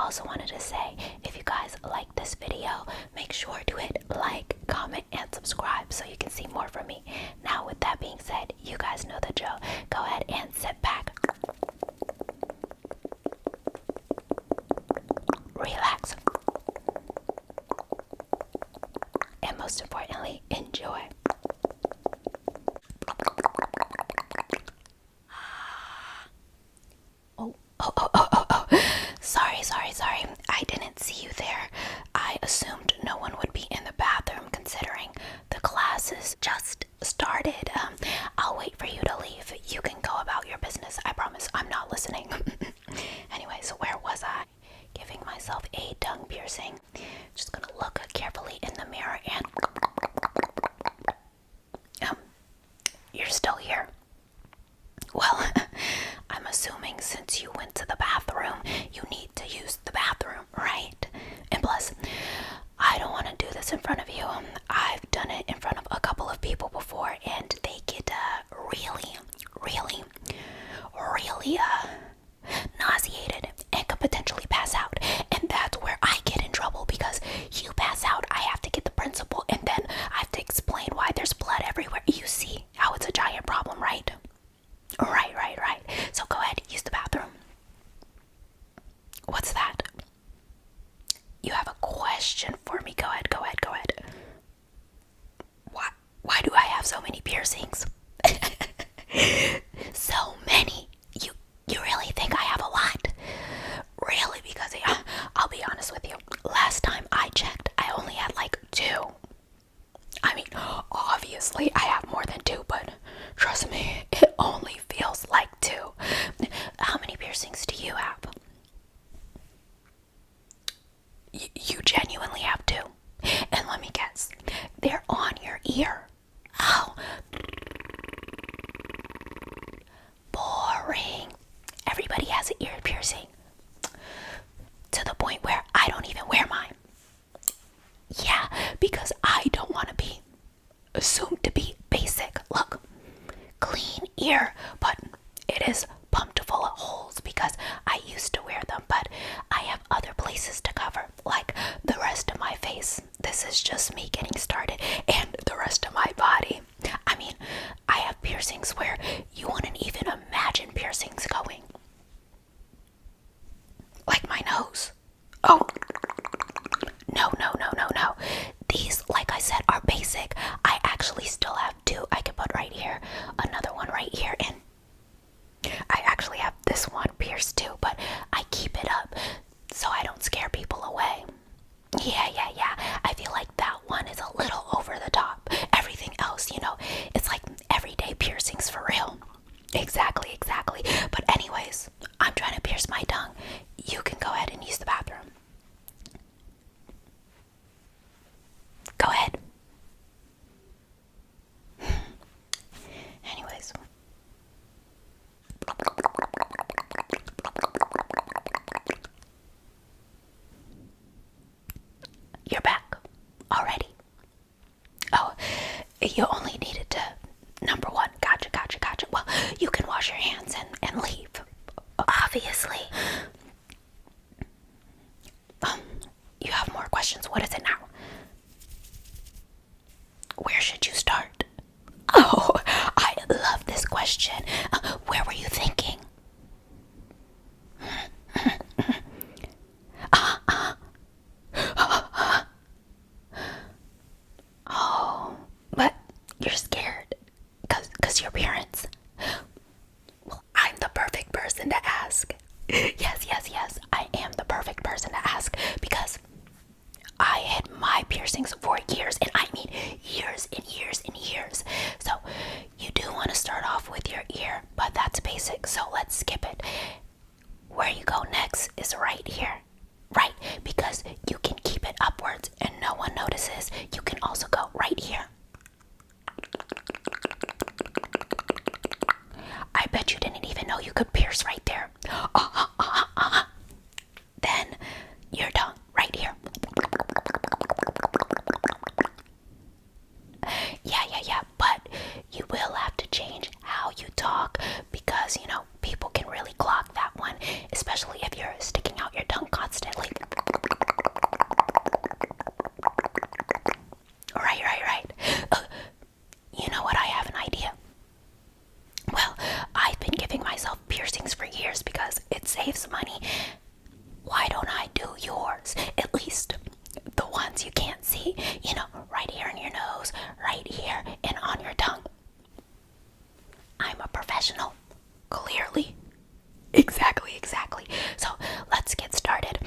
also wanted to say, if you guys like this video, make sure to hit like, comment, and subscribe so you can see more from me. Now, with that being said, you guys know the drill. Go ahead and sit back, relax, and most importantly, enjoy. Sorry. I didn't see you there. I assumed no one would be in the bathroom considering the classes just started. I'll wait for you to leave. You can go about your business. I promise I'm not listening. Anyway, so where was I? Giving myself a tongue piercing. Just gonna look carefully in the mirror and... you're still here. Well, I'm assuming since you went to the bathroom, you need to use the bathroom, right? And plus, I don't want to do this in front of you. I've done it in front of a couple of people before, and they get really nauseated and could potentially pass out. And that's where I get in trouble, because you pass out, I have to get the principal, and then I have to explain why there's blood everywhere. You see how it's a giant problem, right? Right. So go ahead, use the bathroom. What's that? You have a question for me. Go ahead. Why do I have so many piercings? So many. You really think I have a lot? Really? Because I'll be honest with you. Last time I checked, I only had like 2. I mean, obviously I have more than 2, but trust me, it only feels like 2. How many piercings do you have? You genuinely have 2. And let me guess, they're on your ear. Oh. Boring. Everybody has an ear piercing. To the point where I don't even wear mine. Yeah, because I don't want to be assumed to be basic. Look, clean ear, but it is pumped full of holes because I used to wear them, but I have other places to cover, like the rest of my face. This is just me getting started, and the rest of my body. I mean, I have piercings where you wouldn't even imagine piercings going. Like my nose. Oh, no. These, like I said, are basic. I actually still have 2 I can put right here, another one right here, and I actually have this one pierced too, but I keep it up so I don't scare people away. Yeah. I feel like that one is a little over the top. Everything else, it's like everyday piercings for real. Exactly. But anyways, I'm trying to pierce my tongue. You can go ahead and use the bathroom. Go ahead. Anyways. You're back already. Oh, you only needed to, number 1, gotcha. Well, you can wash your hands and leave. Obviously. You have more questions. What is it now? Where should you start? Oh, I love this question. Where were you thinking? Oh, but you're scared because your parents. Well, I'm the perfect person to ask. Yes, I am the perfect person to ask because I had my piercings for years, and I mean years and years. So you do want to start off with your ear, but that's basic, so let's skip it. Where you go next is right here. Right, because you can keep it upwards and no one notices. You can also go right here. I bet you didn't even know you could pierce right there. Then your tongue right here. Yeah, but you will have to change how you talk because, people can really clock that one, especially if you're sticking out your tongue constantly. parts you can't see. You know, right here in your nose, right here, and on your tongue. I'm a professional. Clearly. Exactly. So let's get started.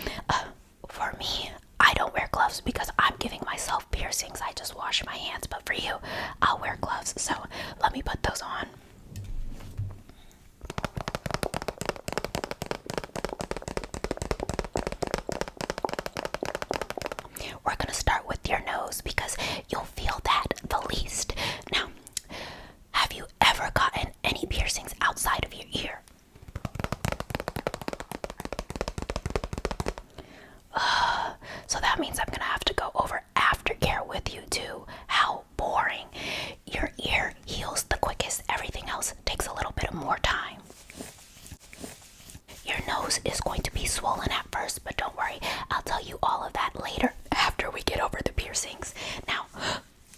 For me, I don't wear gloves because I'm giving myself piercings. I just wash my hands. But for you, I'll wear gloves. So let me put those on. We're going to start with your nose because you'll feel that the least. Now, have you ever gotten any piercings outside of your ear? So that means I'm going to have to go over aftercare with you too. How boring. Your ear heals the quickest. Everything else takes a little bit more time. Your nose is going to be swollen at first, but don't worry. I'll tell you all of that later after we get over the piercings. Now,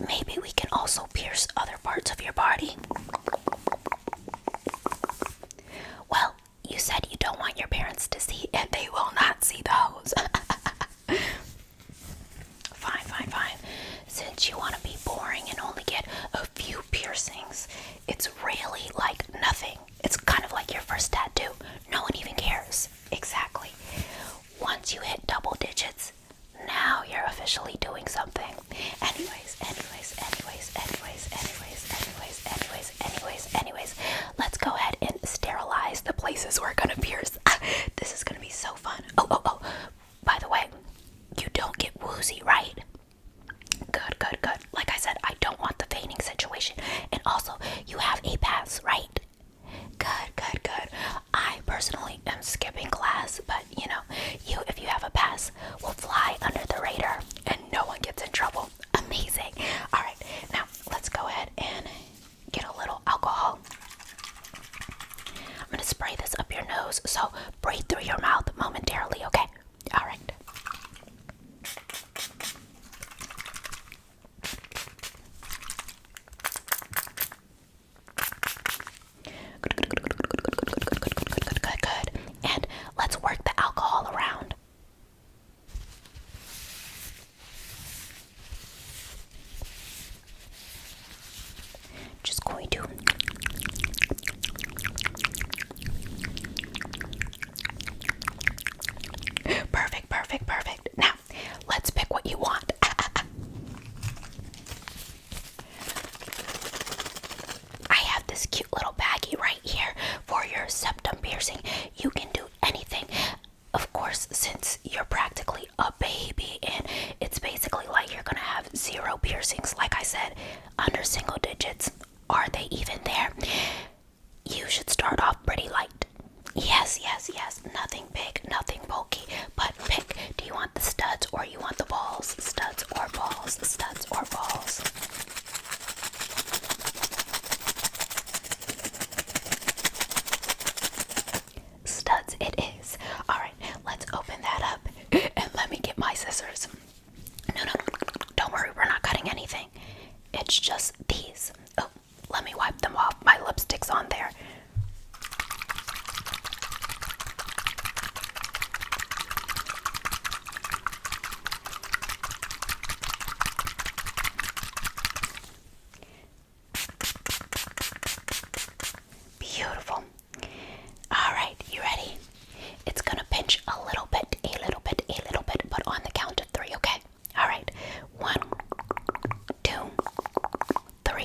maybe we can also pierce other parts of your body. Well, you said you don't want your parents to see, and they will not see those. Fine. Since you want to be boring and only get a few piercings, it's really like nothing. It's kind of like your first tattoo. No one even cares. Exactly. Once you hit double digits, now you're officially doing something. Anyways, let's go ahead and sterilize the places we're gonna pierce. This is gonna be so fun. Oh, by the way, you don't get woozy, right? Good. Like I said, I don't want the fainting situation. And also, you have a pass, right? Good. I personally am skipping class, but you know, if you have a pass, will fly under the radar and no one gets in trouble. Amazing. Alright, now let's go ahead and get a little alcohol. I'm going to spray this up your nose, so breathe through your mouth momentarily, okay? Alright. Good. And let's work the alcohol around. Just going to Perfect. Now, let's pick what you want. I have this cute little baggie right here for your septum piercing. You can do anything. Of course, since you're practically a baby and it's basically like you're gonna have 0 piercings, like I said, under single digits. Are they even there? You should start off pretty light. Yes. Nothing big, nothing bulky, but pick. Do you want the studs or you want the balls? Studs or balls? Studs it is. Alright, let's open that up and let me get my scissors. No, don't worry, we're not cutting anything. It's just these. Oh, let me wipe them off. My lipstick's on there. Beautiful. Alright, you ready? It's gonna pinch a little bit, but on the count of 3, okay? Alright, 1, 2, 3.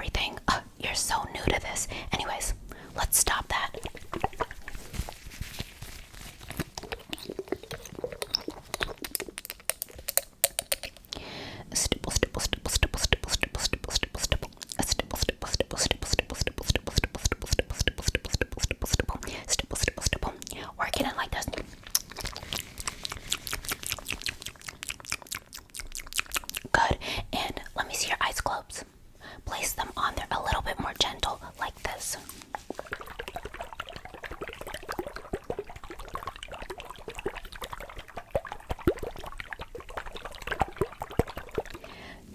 everything. You're so new to this. Anyways, let's stop that. Stipple, stipple, stipple, stipple, stipple, stipple, stipple, stipple, stipple. Stipple, stipple, stipple, stipple, stipple, stipple, stipple, stipple, stipple, stipple, stipple, stipple, stipple, stipple, stipple, stipple, stipple, stipple. Working it like this. Good. And let me see your eyes closed. Place them on there a little bit more gentle, like this.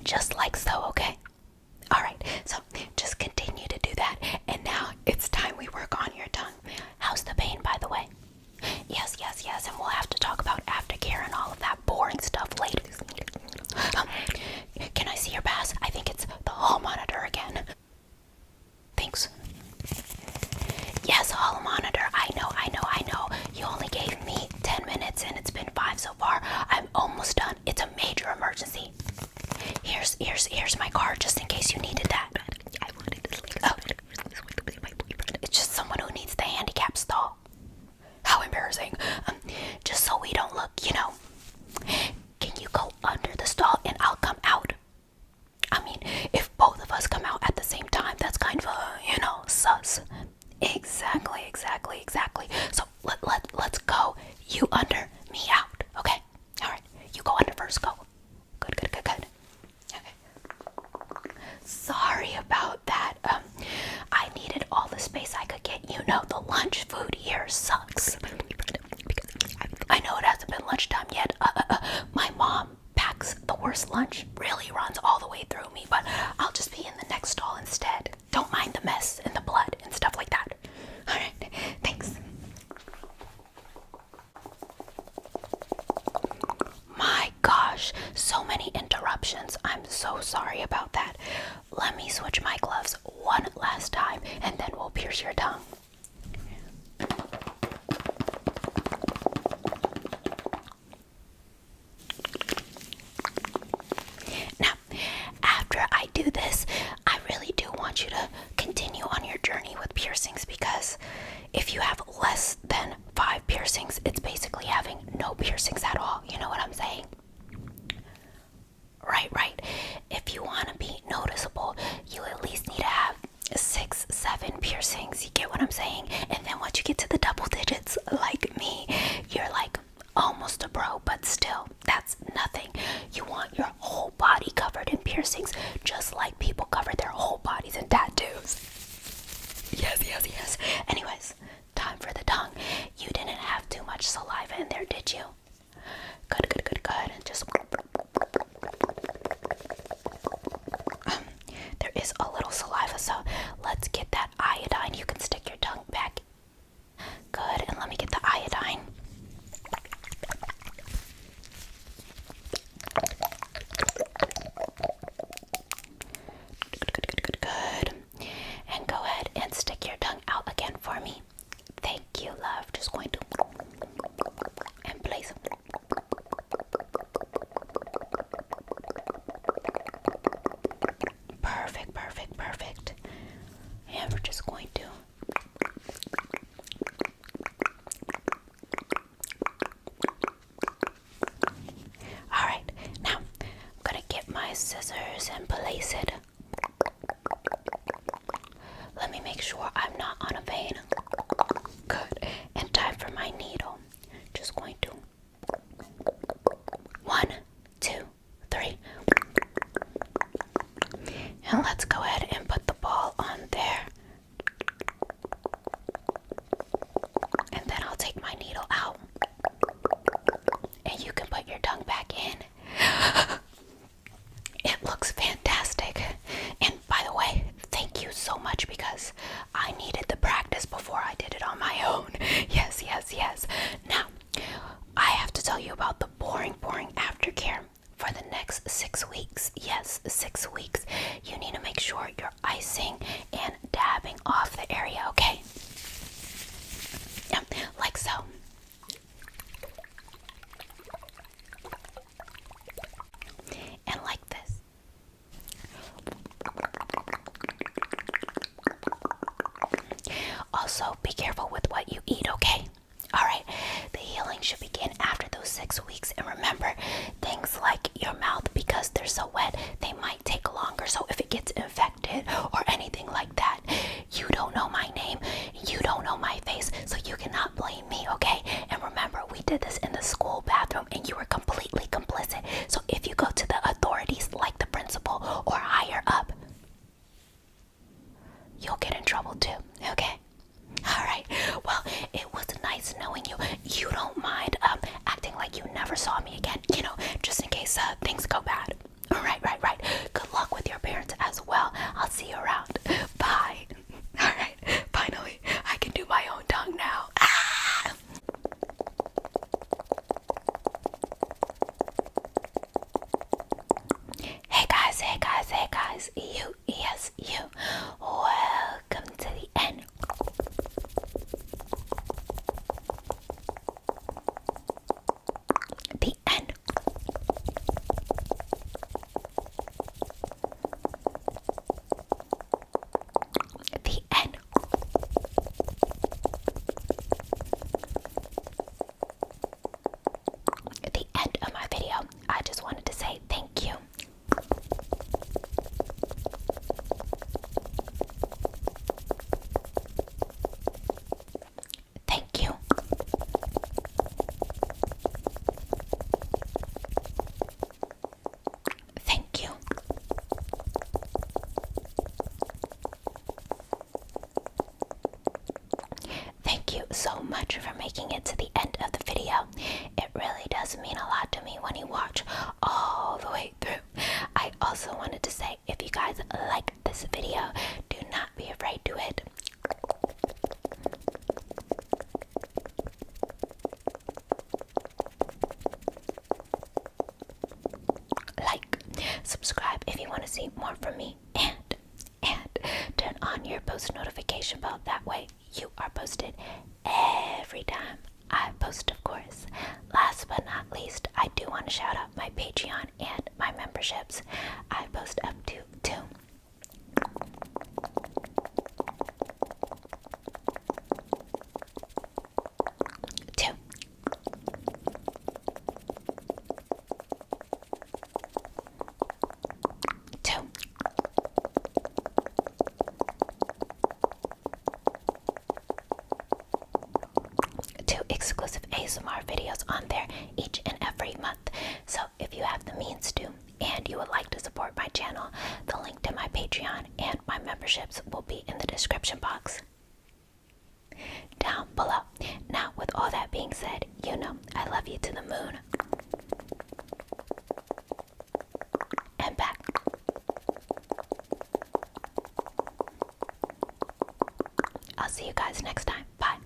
Just like so, okay? Alright, so just continue to do that. And now it's time we work on your tongue. How's the pain, by the way? Yes, yes, yes, and we'll have to talk about aftercare and all of that boring stuff later. Can I see your pass? I think it's the hall monitor again. Thanks. Yes, hall monitor. I know. You only gave me 10 minutes and it's been 5 so far. I'm almost done. It's a major emergency. Here's my card just in case you needed that. Oh. It's just someone who needs the handicap stall. How embarrassing. Just so we don't look, Can you go under the stall and I'll come out? I mean, if both of us come out at the same time, that's kind of, sus. Exactly. So let's go. You under, me out. Okay? Alright. You go under first. Go. Good. Okay. Sorry about that. I needed all the space I could get. The lunch food here sucks. I know it hasn't been lunchtime yet. My mom packs the worst lunch. Really runs all the way through me, but I'll just be in the next stall instead. Don't mind the mess and the blood and stuff like that. Alright, thanks. My gosh, so many interruptions. I'm so sorry about that. Let me switch my gloves one last time and then we'll pierce your tongue. Now, after I do this, I really do want you to continue on your journey with piercings, because if you have less than 5 piercings, it's basically having no piercings at all. You know what I'm saying? Right. If you want to be noticeable, you at least need to have 6, 7 piercings. You get what I'm saying? And then once you get to the double digits, like me, you're like almost a pro, but still, that's nothing. You want your whole body covered in piercings, just like people cover their whole bodies in tattoos. Yes. Anyways, time for the tongue. You didn't have too much saliva in there, did you? Good. Just there is a little saliva, so let's get that iodine. You can stick your tongue back. Good, and let me get the iodine. Good. And go ahead and stick your tongue out again for me. Thank you, love. Just going to and place. Perfect. And we're just going to alright, now I'm gonna get my scissors and place it. Let me make sure I'm not on a vein. Good. And time for my needle. Just going to 1, 2, 3. And let's go ahead and put the ball on there. And then I'll take my needle out. And you can put your tongue back in. It looks fantastic. And by the way, thank you so much, because I needed the practice before I did it on my own. Yes. Now, I have to tell you about the boring aftercare. For the next 6 weeks, yes, 6 weeks, you need to make sure you're icing and dabbing off the area, okay? Like so. And like this. what you eat, okay? Alright, the healing should begin after those 6 weeks. And remember, things like your mouth, because they're so wet, they might take longer. So if it gets infected or anything like that, you don't know my name, you don't know my face, so you cannot blame me, okay? And remember, we did this in the school bathroom and you were completely complicit. So if you go to the authorities, like the principal or higher up, you'll get in trouble too, okay? Alright, well, it was nice knowing you. You don't mind acting like you never saw me again, you know, just in case things go bad. Right. Good luck with your parents as well. I'll see you around. Bye. Alright, finally, I can do my own tongue now. Ah! Hey guys, you. Welcome to the end. The end. The end. The end of my video. I just wanted to say thank you. Thank you. Thank you. Thank you so much for making it to the end of the video. It really does mean a lot to me when you watch all the way through. I also wanted to say, if you guys like this video, do not be afraid to hit like, subscribe if you want to see more from me, and turn on your post notification bell. That way you are posted every time I post, of course. Last but not least, I do want to shout out my Patreon and my memberships. I post up to 2. Exclusive ASMR videos on there each and every month. So if you have the means to, and you would like to support my channel, the link to my Patreon and my memberships will be in the description box down below. Now, with all that being said, you know I love you to the moon and back. I'll see you guys next time. Bye.